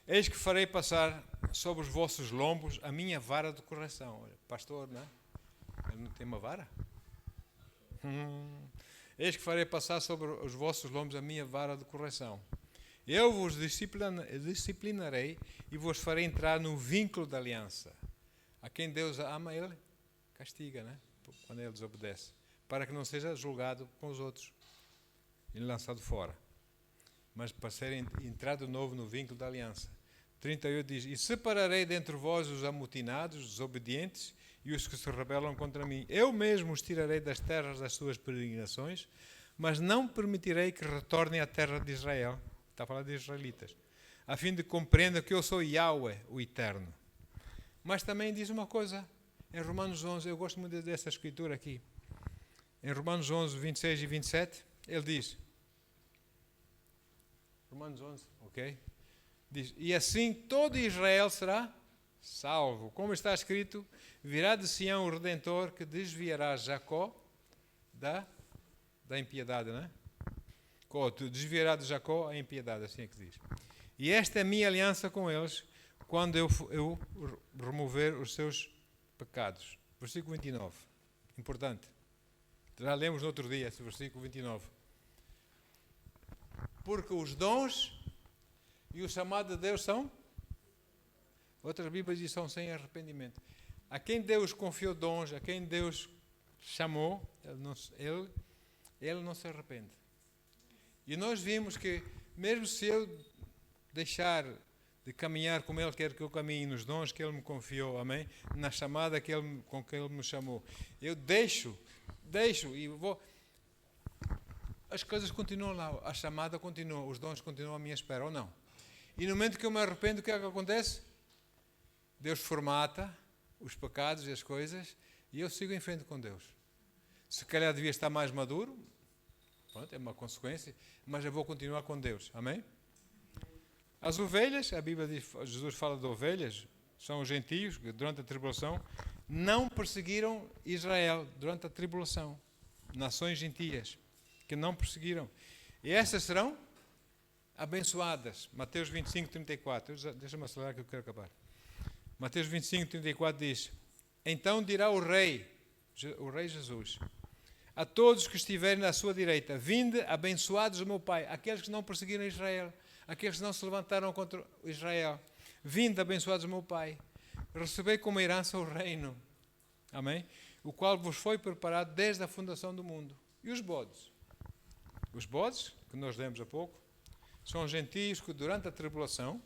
eis que farei passar sobre os vossos lombos a minha vara de correção. Olha, pastor, não é? Ele não tem uma vara? Eis que farei passar sobre os vossos lombos a minha vara de correção. Eu vos disciplinarei e vos farei entrar no vínculo da aliança. A quem Deus ama, Ele castiga, né? Quando Ele desobedece, para que não seja julgado com os outros e lançado fora, mas para ser entrado de novo no vínculo da aliança. 38 diz: e separarei dentre vós os amotinados, os desobedientes e os que se rebelam contra mim. Eu mesmo os tirarei das terras das suas peregrinações, mas não permitirei que retornem à terra de Israel. Está a falar de israelitas, a fim de que compreendam que eu sou Yahweh, o Eterno. Mas também diz uma coisa em Romanos 11, eu gosto muito dessa escritura aqui. Em Romanos 11, 26 e 27, ele diz, Romanos 11, ok? Diz, e assim todo Israel será salvo. Como está escrito, virá de Sião o Redentor que desviará Jacó da impiedade, não é? Desviará de Jacó a impiedade, assim é que diz. E esta é a minha aliança com eles, quando eu remover os seus pecados. Versículo 29. Importante. Já lemos no outro dia esse versículo 29. Porque os dons e o chamado de Deus são? Outras Bíblias dizem são sem arrependimento. A quem Deus confiou dons, a quem Deus chamou, ele não se arrepende. E nós vimos que, mesmo se eu deixar de caminhar como Ele quer que eu caminhe nos dons que Ele me confiou, amém? Na chamada com que Ele me chamou, eu deixo e vou. As coisas continuam lá, a chamada continua, os dons continuam à minha espera, ou não? E no momento que eu me arrependo, o que é que acontece? Deus formata os pecados e as coisas e eu sigo em frente com Deus. Se calhar devia estar mais maduro, pronto, é uma consequência, mas eu vou continuar com Deus, amém? As ovelhas, a Bíblia diz, Jesus fala de ovelhas, são os gentios que durante a tribulação não perseguiram Israel durante a tribulação. Nações gentias que não perseguiram. E essas serão abençoadas. Mateus 25, 34. Deixa-me acelerar que eu quero acabar. Mateus 25, 34 diz: então dirá o Rei Jesus, a todos que estiverem à sua direita: vinde, abençoados do meu Pai, aqueles que não perseguiram Israel, aqueles que não se levantaram contra Israel. Vinde, abençoados do meu Pai, recebei como herança o reino, amém? O qual vos foi preparado desde a fundação do mundo. E os bodes? Os bodes, que nós lemos há pouco, são gentios que durante a tribulação,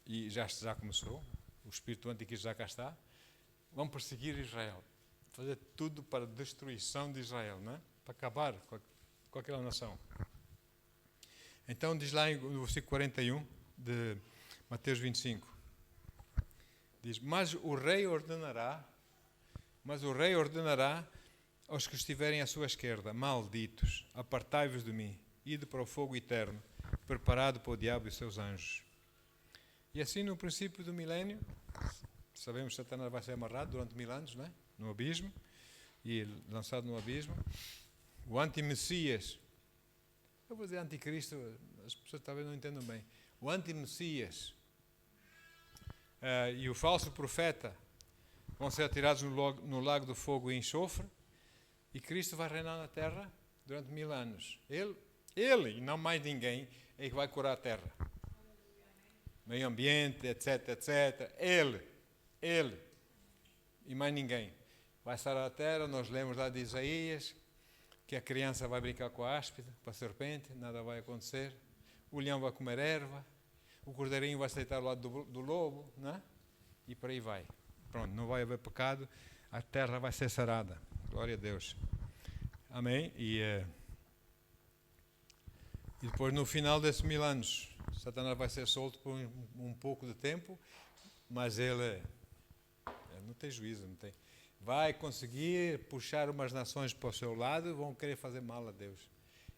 e já começou, o espírito anticristo já cá está, vão perseguir Israel, fazer tudo para a destruição de Israel, não é? Para acabar com aquela nação. Então diz lá no versículo 41 de Mateus 25. Diz, mas o rei ordenará aos que estiverem à sua esquerda, malditos, apartai-vos de mim, ide para o fogo eterno, preparado para o diabo e os seus anjos. E assim, no princípio do milénio, sabemos que Satanás vai ser amarrado durante 1000 anos, não é? No abismo, e lançado no abismo. O anti-Messias, eu vou dizer anticristo, as pessoas talvez não entendam bem. O anti-Messias e o falso profeta vão ser atirados no lago do fogo e enxofre, e Cristo vai reinar na terra durante 1000 anos. Ele, e não mais ninguém, é que vai curar a terra. Meio ambiente, etc, etc. Ele, e mais ninguém. Vai sarar a terra, nós lemos lá de Isaías, que a criança vai brincar com a áspide, com a serpente, nada vai acontecer. O leão vai comer erva, o cordeirinho vai se deitar ao lado do lobo, né? E por aí vai. Pronto, não vai haver pecado, a terra vai ser sarada. Glória a Deus. Amém? E depois, no final desses 1000 anos, Satanás vai ser solto por um pouco de tempo, mas ele não tem juízo, não tem. Vai conseguir puxar umas nações para o seu lado e vão querer fazer mal a Deus.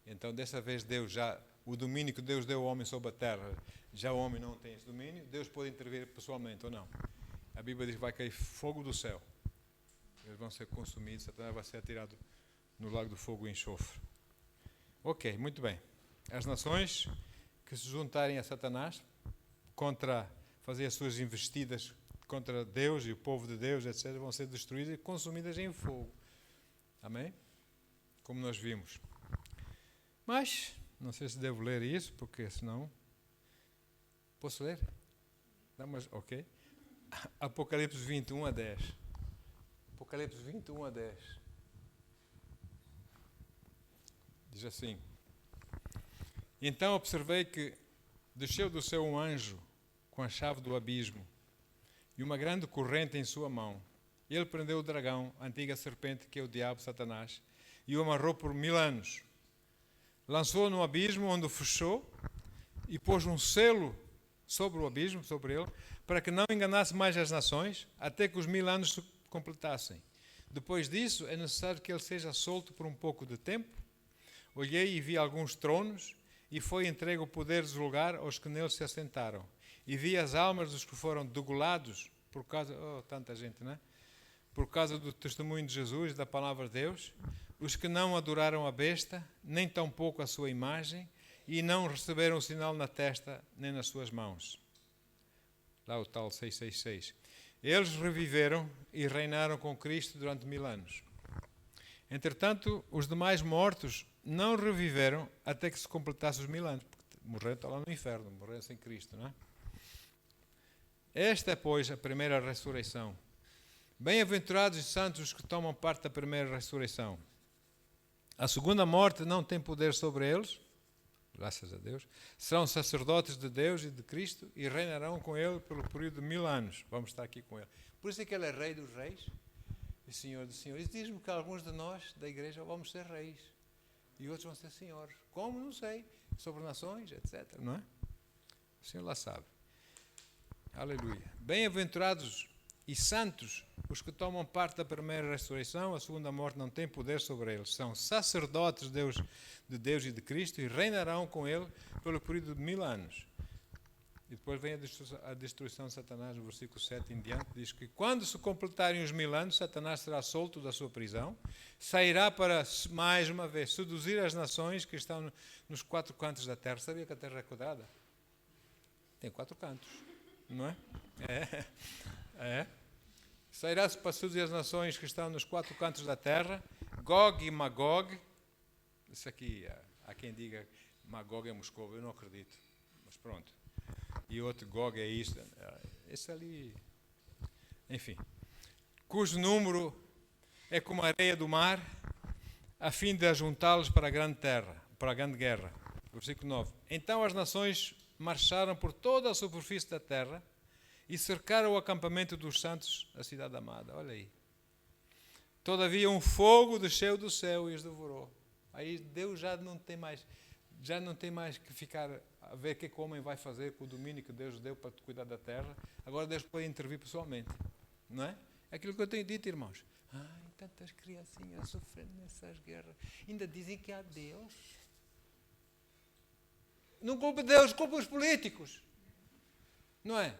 Então, dessa vez, Deus já, o domínio que Deus deu ao homem sobre a terra, já o homem não tem esse domínio, Deus pode intervir pessoalmente ou não. A Bíblia diz que vai cair fogo do céu. Eles vão ser consumidos, Satanás vai ser atirado no lago do fogo e enxofre. Ok, muito bem. As nações que se juntarem a Satanás contra fazer as suas investidas contra Deus e o povo de Deus, etc., vão ser destruídas e consumidas em fogo. Amém? Como nós vimos. Mas, não sei se devo ler isso, porque senão... Posso ler? Não, mas, ok. Apocalipse 21 a 10. Apocalipse 21 a 10. Diz assim: Então observei que desceu do céu um anjo com a chave do abismo e uma grande corrente em sua mão. Ele prendeu o dragão, a antiga serpente, que é o diabo, Satanás, e o amarrou por 1000 anos. Lançou-o no abismo, onde o fechou, e pôs um selo sobre o abismo, sobre ele, para que não enganasse mais as nações, até que os 1000 anos se completassem. Depois disso, é necessário que ele seja solto por um pouco de tempo. Olhei e vi alguns tronos, e foi entregue o poder de julgar aos que neles se assentaram. E vi as almas dos que foram degolados por causa... Oh, tanta gente, não é? Por causa do testemunho de Jesus, da palavra de Deus, os que não adoraram a besta, nem tampouco a sua imagem, e não receberam o sinal na testa, nem nas suas mãos. Lá o tal 666. Eles reviveram e reinaram com Cristo durante 1000 anos. Entretanto, os demais mortos não reviveram até que se completasse os 1000 anos, porque morreram lá no inferno, morreram sem Cristo, não é? Esta é, pois, a primeira ressurreição. Bem-aventurados e santos os que tomam parte da primeira ressurreição. A segunda morte não tem poder sobre eles, graças a Deus. Serão sacerdotes de Deus e de Cristo e reinarão com ele pelo período de 1000 anos. Vamos estar aqui com ele. Por isso é que ele é rei dos reis e senhor dos senhores. E diz-me que alguns de nós, da igreja, vamos ser reis. E outros vão ser senhores. Como? Não sei. Sobre nações, etc. Não é? O Senhor lá sabe. Aleluia. Bem-aventurados e santos os que tomam parte da primeira ressurreição, a segunda morte não tem poder sobre eles. São sacerdotes de Deus e de Cristo e reinarão com ele pelo período de 1000 anos. E depois vem a destruição de Satanás, no versículo 7 em diante, diz que quando se completarem os 1000 anos, Satanás será solto da sua prisão, sairá para, mais uma vez, seduzir as nações que estão nos 4 cantos da terra. Sabia que a terra é quadrada? Tem 4 cantos, não é? É. Sairá-se para seduzir as nações que estão nos 4 cantos da terra, Gog e Magog. Isso aqui, há quem diga Magog é Moscou, eu não acredito, mas pronto. E outro Gog é isso, esse ali, enfim, cujo número é como a areia do mar, a fim de ajuntá-los para a grande terra, para a grande guerra. Versículo 9. Então as nações marcharam por toda a superfície da terra e cercaram o acampamento dos santos, a cidade amada. Olha aí. Todavia um fogo desceu do céu e os devorou. Aí Deus já não tem mais. já não tem mais que ficar a ver o que o homem vai fazer com o domínio que Deus deu para cuidar da terra. Agora Deus pode intervir pessoalmente. Não é? É aquilo que eu tenho dito, irmãos. Ai, tantas criancinhas sofrendo nessas guerras. Ainda dizem que há Deus. Não culpa Deus, culpa os políticos. Não é?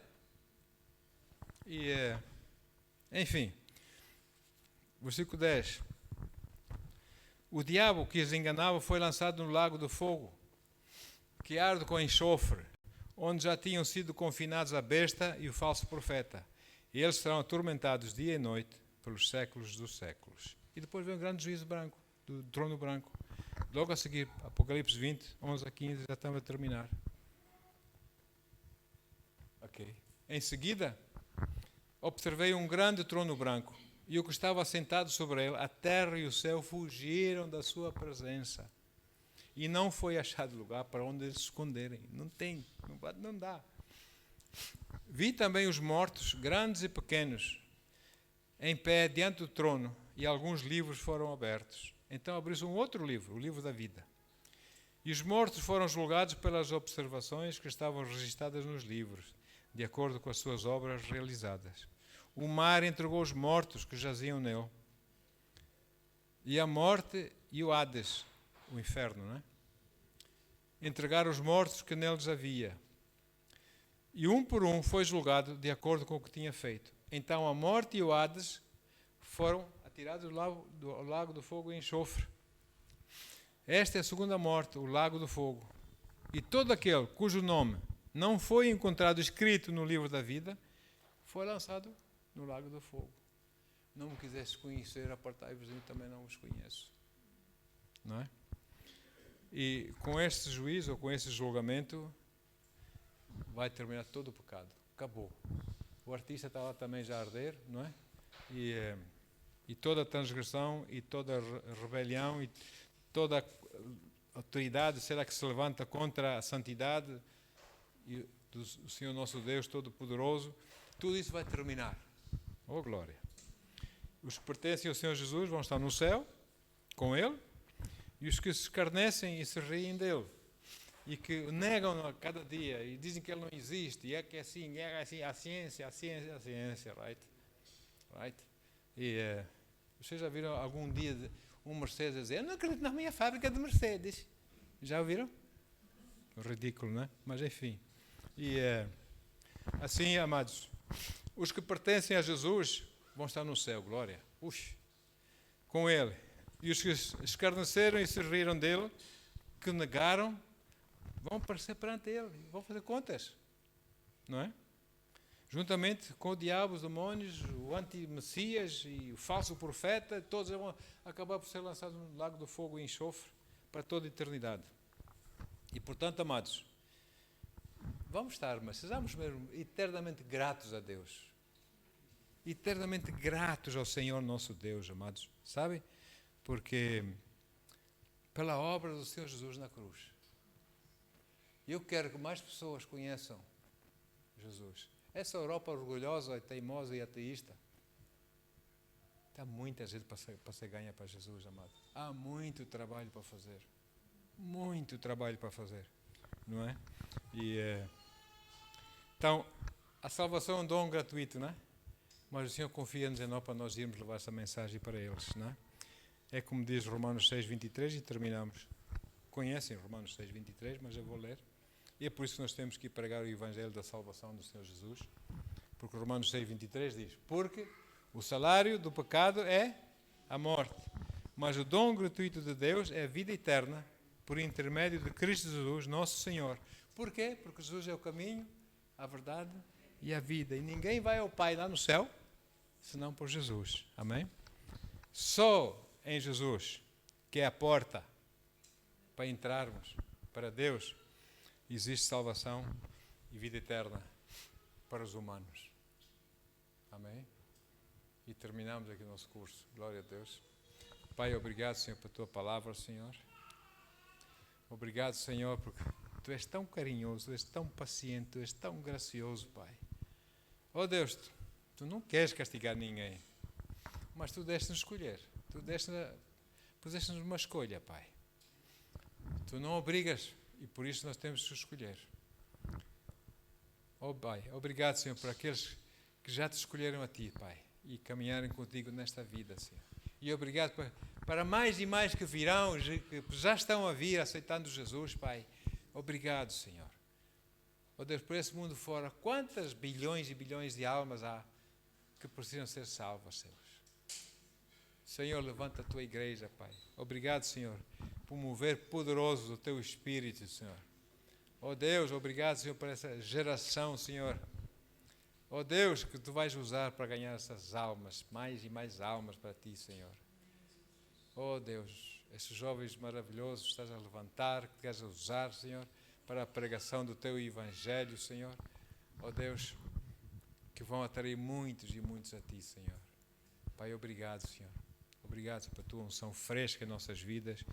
E, enfim, versículo 10. O diabo que os enganava foi lançado no lago do fogo, que arde com enxofre, onde já tinham sido confinados a besta e o falso profeta. E eles serão atormentados dia e noite pelos séculos dos séculos. E depois vem o grande juízo branco, do trono branco. Logo a seguir, Apocalipse 20, 11 a 15, já estamos a terminar. Ok. Em seguida, observei um grande trono branco, e o que estava assentado sobre ele, a terra e o céu fugiram da sua presença. E não foi achado lugar para onde eles se esconderem. Não dá. Vi também os mortos, grandes e pequenos, em pé diante do trono, e alguns livros foram abertos. Então abriu-se um outro livro, o livro da vida. E os mortos foram julgados pelas observações que estavam registradas nos livros, de acordo com as suas obras realizadas. O mar entregou os mortos que jaziam nele. E a morte e o Hades, o inferno, não é? Entregaram os mortos que neles havia. E um por um foi julgado de acordo com o que tinha feito. Então a morte e o Hades foram atirados ao lago do fogo e enxofre. Esta é a segunda morte, o lago do fogo. E todo aquele cujo nome não foi encontrado escrito no livro da vida, foi lançado no lago do fogo. Não me quisesse conhecer, apartai-vos, eu também não vos conheço. Não é? E com este juízo, ou com este julgamento, vai terminar todo o pecado. Acabou. O artista está lá também já a arder, não é? E toda a transgressão, e toda a rebelião, e toda a autoridade, será que se levanta contra a santidade do Senhor nosso Deus Todo-Poderoso, tudo isso vai terminar. Oh, glória! Os que pertencem ao Senhor Jesus vão estar no céu, com Ele, e os que se escarnecem e se riem dele, e que negam a cada dia, e dizem que Ele não existe, e é que é assim, a ciência, right? E vocês já viram algum dia um Mercedes a dizer, eu não acredito na minha fábrica de Mercedes? Já ouviram? Ridículo, não é? Mas enfim. E assim, amados, os que pertencem a Jesus vão estar no céu, glória. Com Ele. E os que escarneceram e se riram dele, que negaram, vão aparecer perante Ele, vão fazer contas. Não é? Juntamente com o diabo, os demónios, o anti-messias e o falso profeta, todos vão acabar por ser lançados no lago do fogo e enxofre para toda a eternidade. E portanto, amados, mas sejamos mesmo eternamente gratos a Deus. Eternamente gratos ao Senhor nosso Deus, amados. Sabe? Porque pela obra do Senhor Jesus na cruz. Eu quero que mais pessoas conheçam Jesus. Essa Europa orgulhosa, teimosa e ateísta, está muita gente para ser ganha para Jesus, amado. Há muito trabalho para fazer. Muito trabalho para fazer. Não é? Então, a salvação é um dom gratuito, não é? Mas o Senhor confia-nos em nós para nós irmos levar essa mensagem para eles, não é? É como diz Romanos 6:23 e terminamos. Conhecem Romanos 6:23, mas eu vou ler. E é por isso que nós temos que pregar o Evangelho da salvação do Senhor Jesus. Porque Romanos 6:23 diz, porque o salário do pecado é a morte, mas o dom gratuito de Deus é a vida eterna por intermédio de Cristo Jesus, nosso Senhor. Porquê? Porque Jesus é o caminho, a verdade e a vida. E ninguém vai ao Pai lá no céu, senão por Jesus. Amém? Só em Jesus, que é a porta para entrarmos para Deus, existe salvação e vida eterna para os humanos. Amém? E terminamos aqui o nosso curso. Glória a Deus. Pai, obrigado, Senhor, pela Tua palavra, Senhor. Obrigado, Senhor, porque Tu és tão carinhoso, Tu és tão paciente, Tu és tão gracioso, Pai. Oh Deus, Tu não queres castigar ninguém, mas Tu deste-nos escolher. Tu puseste-nos uma escolha, Pai. Tu não obrigas e por isso nós temos que escolher. Oh Pai, obrigado, Senhor, por aqueles que já te escolheram a Ti, Pai, e caminharem contigo nesta vida, Senhor. E obrigado para mais e mais que virão, que já estão a vir aceitando Jesus, Pai. Obrigado, Senhor. Oh Deus, por esse mundo fora, quantas bilhões e bilhões de almas há que precisam ser salvas, Senhor. Senhor, levanta a Tua igreja, Pai. Obrigado, Senhor, por mover poderoso o Teu Espírito, Senhor. Oh Deus, obrigado, Senhor, por essa geração, Senhor. Oh Deus, que Tu vais usar para ganhar essas almas, mais e mais almas para Ti, Senhor. Oh Deus, esses jovens maravilhosos que estás a levantar, que queres usar, Senhor, para a pregação do Teu Evangelho, Senhor. Oh Deus, que vão atrair muitos e muitos a Ti, Senhor. Pai, obrigado, Senhor. Obrigado pela Tua unção fresca em nossas vidas,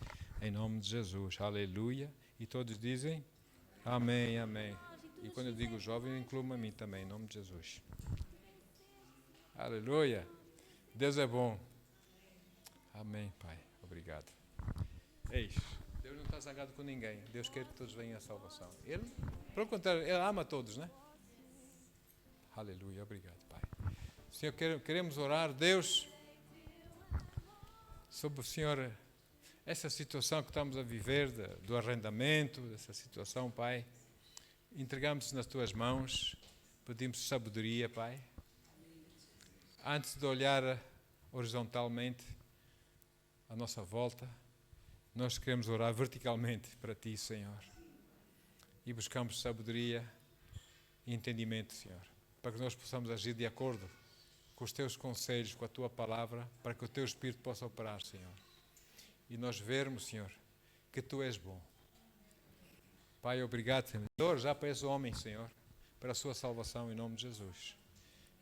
em nome de Jesus. Aleluia. E todos dizem amém, amém. E quando eu digo jovem, eu incluo a mim também, em nome de Jesus. Aleluia. Deus é bom. Amém, Pai. Obrigado. Eis, Deus não está zangado com ninguém. Deus quer que todos venham à salvação. Ele, pelo contrário, Ele ama todos, né? Aleluia. Obrigado, Pai. Senhor, queremos orar, Deus, sobre o Senhor, essa situação que estamos a viver, do arrendamento, dessa situação, Pai. Entregamos nas Tuas mãos, pedimos sabedoria, Pai. Antes de olhar horizontalmente à nossa volta, nós queremos orar verticalmente para Ti, Senhor. E buscamos sabedoria e entendimento, Senhor, para que nós possamos agir de acordo com os Teus conselhos, com a Tua palavra, para que o Teu Espírito possa operar, Senhor. E nós vermos, Senhor, que Tu és bom. Pai, obrigado, Senhor, já para esse homem, Senhor, para a sua salvação, em nome de Jesus.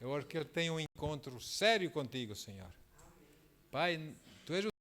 Eu oro que ele tenha um encontro sério contigo, Senhor. Pai, Tu és o